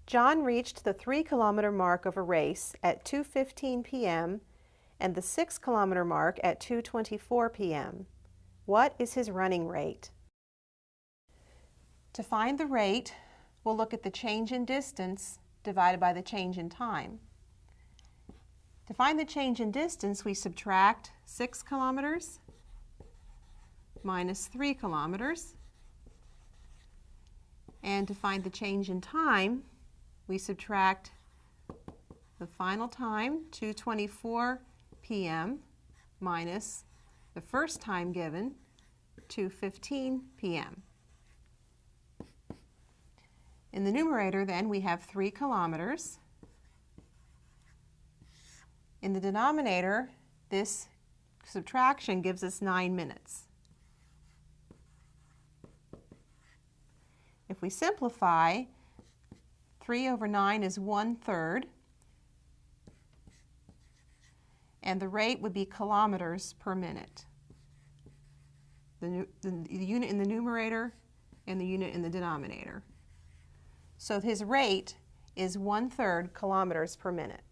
John reached the 3-kilometer mark of a race at 2:15 p.m. and the 6-kilometer mark at 2:24 p.m. What is his running rate? To find the rate, we'll look at the change in distance divided by the change in time. To find the change in distance, we subtract 6 kilometers minus 3 kilometers. And to find the change in time, we subtract the final time, 2:24 p.m., minus the first time given, 2:15 p.m. In the numerator, then, we have 3 kilometers. In the denominator, this subtraction gives us 9 minutes. If we simplify, 3 over 9 is 1/3, and the rate would be kilometers per minute. The unit in the numerator and the unit in the denominator. So his rate is 1/3 kilometers per minute.